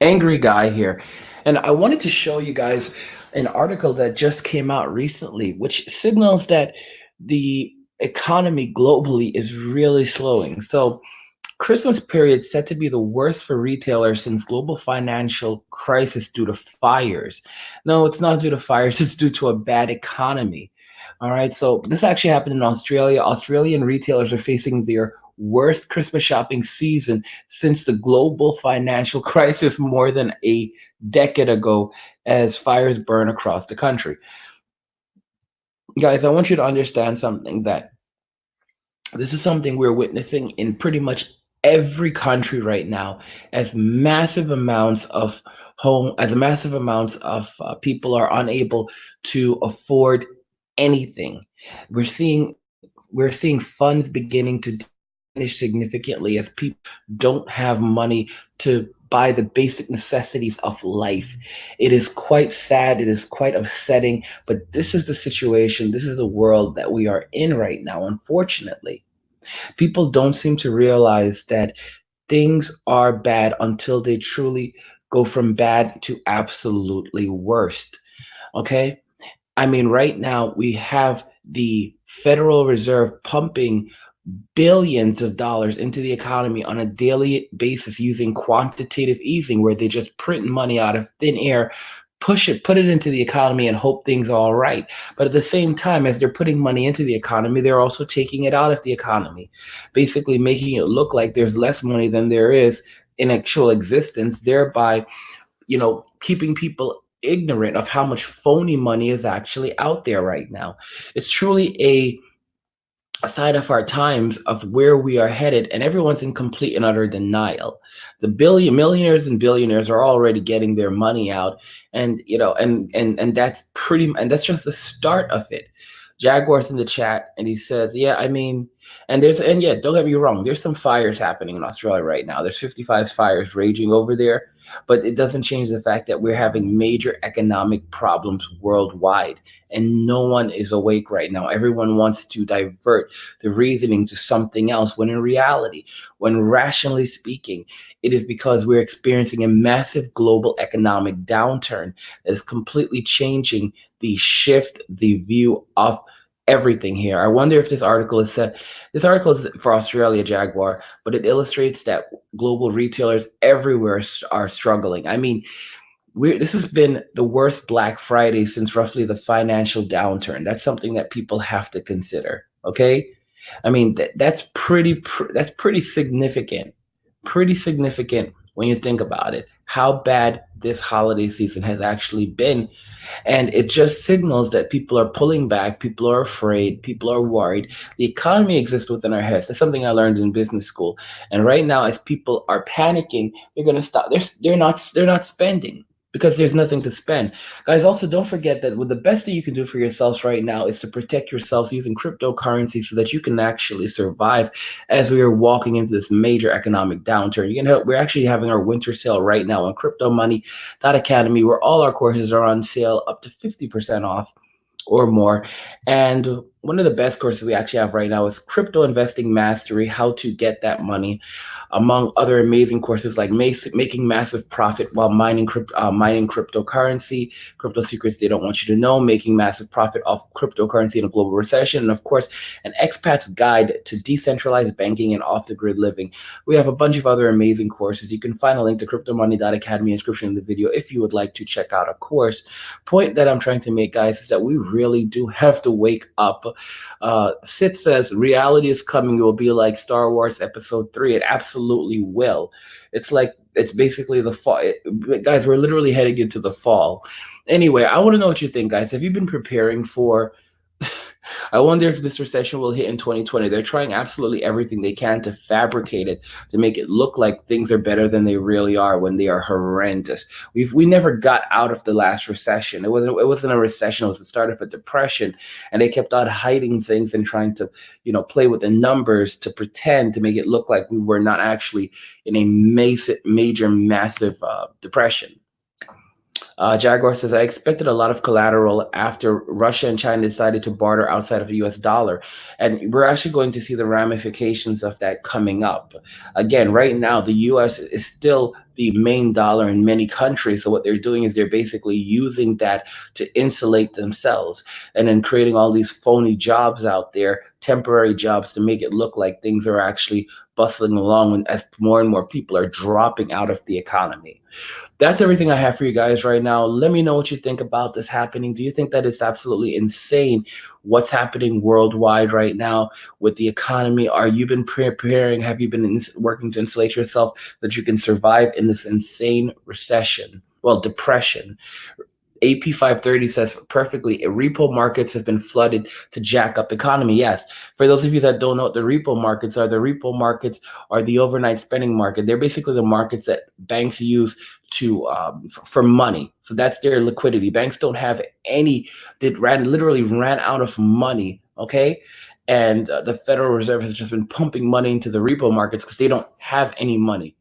Angry guy here. And I wanted to show you guys an article that just came out recently, which signals that the economy globally is really slowing. So, Christmas period set to be the worst for retailers since global financial crisis due to fires. No, it's not due to fires, it's due to a bad economy. All right, so this actually happened in Australia. Australian retailers are facing their worst Christmas shopping season since the global financial crisis more than a decade ago as fires burn across the country. Guys, I want you to understand something that this is something we're witnessing in pretty much every country right now as massive amounts of massive amounts of people are unable to afford anything. We're seeing we're seeing funds beginning to diminish significantly as people don't have money to buy the basic necessities of life. It is quite sad, it is quite upsetting, but this is the situation, this is the world that we are in right now, unfortunately. People don't seem to realize that things are bad until they truly go from bad to absolutely worst. Okay? I mean, right now we have the Federal Reserve pumping billions of dollars into the economy on a daily basis using quantitative easing, where they just print money out of thin air, put it into the economy, and hope things are all right. But at the same time, as they're putting money into the economy, they're also taking it out of the economy, basically making it look like there's less money than there is in actual existence, thereby, keeping people ignorant of how much phony money is actually out there right now. It's truly a sign of our times of where we are headed, and everyone's in complete and utter denial. The billion millionaires and billionaires are already getting their money out, and that's just the start of it. Jaguar's in the chat, and he says, "Yeah, I mean, and yeah, don't get me wrong. There's some fires happening in Australia right now. There's 55 fires raging over there, but it doesn't change the fact that we're having major economic problems worldwide, and no one is awake right now. Everyone wants to divert the reasoning to something else, when in reality, when rationally speaking, it is because we're experiencing a massive global economic downturn that is completely changing the view of everything here. I wonder if this article is for Australia, Jaguar, but it illustrates that global retailers everywhere are struggling. I mean, this has been the worst Black Friday since roughly the financial downturn. That's something that people have to consider. Okay, I mean that's pretty significant, when you think about it. How bad this holiday season has actually been, and it just signals that people are pulling back, people are afraid, people are worried. The economy exists within our heads. That's something I learned in business school. And right now, as people are panicking, they're going to stop. They're not spending because there's nothing to spend. Guys, also don't forget that the best thing you can do for yourselves right now is to protect yourselves using cryptocurrency so that you can actually survive as we are walking into this major economic downturn. We're actually having our winter sale right now on Crypto Money Academy, where all our courses are on sale up to 50% off or more. And one of the best courses we actually have right now is Crypto Investing Mastery: How to Get That Money, among other amazing courses like making massive profit while mining cryptocurrency, crypto secrets they don't want you to know, making massive profit off cryptocurrency in a global recession, and of course, an expat's guide to decentralized banking and off-the-grid living. We have a bunch of other amazing courses. You can find a link to cryptomoney.academy inscription in the video if you would like to check out a course. Point that I'm trying to make, guys, is that we really do have to wake up. Sid says reality is coming. It will be like Star Wars Episode 3. It absolutely will. It's basically the fall. Guys, we're literally heading into the fall. Anyway, I want to know what you think, guys. Have you been preparing for I wonder if this recession will hit in 2020. They're trying absolutely everything they can to fabricate it, to make it look like things are better than they really are when they are horrendous. We never got out of the last recession. It wasn't a recession. It was the start of a depression, and they kept on hiding things and trying to play with the numbers to pretend to make it look like we were not actually in a major massive depression. Jaguar says, I expected a lot of collateral after Russia and China decided to barter outside of the US dollar. And we're actually going to see the ramifications of that coming up. Again, right now, the US is still the main dollar in many countries. So what they're doing is they're basically using that to insulate themselves and then creating all these phony jobs out there, temporary jobs to make it look like things are actually bustling along when, as more and more people are dropping out of the economy. That's everything I have for you guys right now. Let me know what you think about this happening. Do you think that it's absolutely insane what's happening worldwide right now with the economy? Are you been preparing? Have you been working to insulate yourself that you can survive in this insane recession? Well, depression. AP 530 says perfectly, repo markets have been flooded to jack up economy. Yes, for those of you that don't know what the repo markets are the overnight spending market. They're basically the markets that banks use to for money. So that's their liquidity. Banks don't have any. Literally ran out of money. Okay. And the Federal Reserve has just been pumping money into the repo markets because they don't have any money.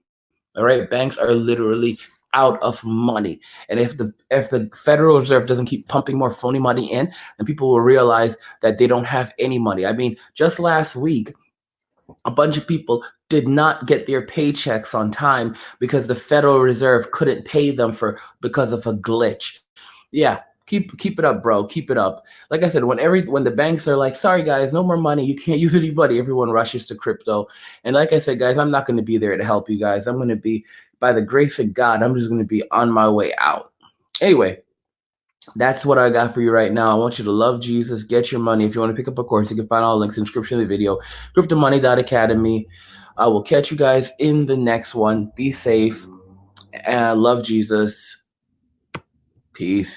All right, banks are literally out of money, and if the Federal Reserve doesn't keep pumping more phony money in, then people will realize that they don't have any money. I mean, just last week, a bunch of people did not get their paychecks on time because the Federal Reserve couldn't pay them for because of a glitch. Yeah, keep it up, bro. Keep it up. Like I said, when the banks are like, sorry guys, no more money, you can't use anybody, everyone rushes to crypto. And like I said, guys, I'm not going to be there to help you guys. I'm going to be, by the grace of God, I'm just going to be on my way out. Anyway, that's what I got for you right now. I want you to love Jesus, get your money. If you want to pick up a course, you can find all the links in the description of the video. Cryptomoney.academy. I will catch you guys in the next one. Be safe and love Jesus. Peace.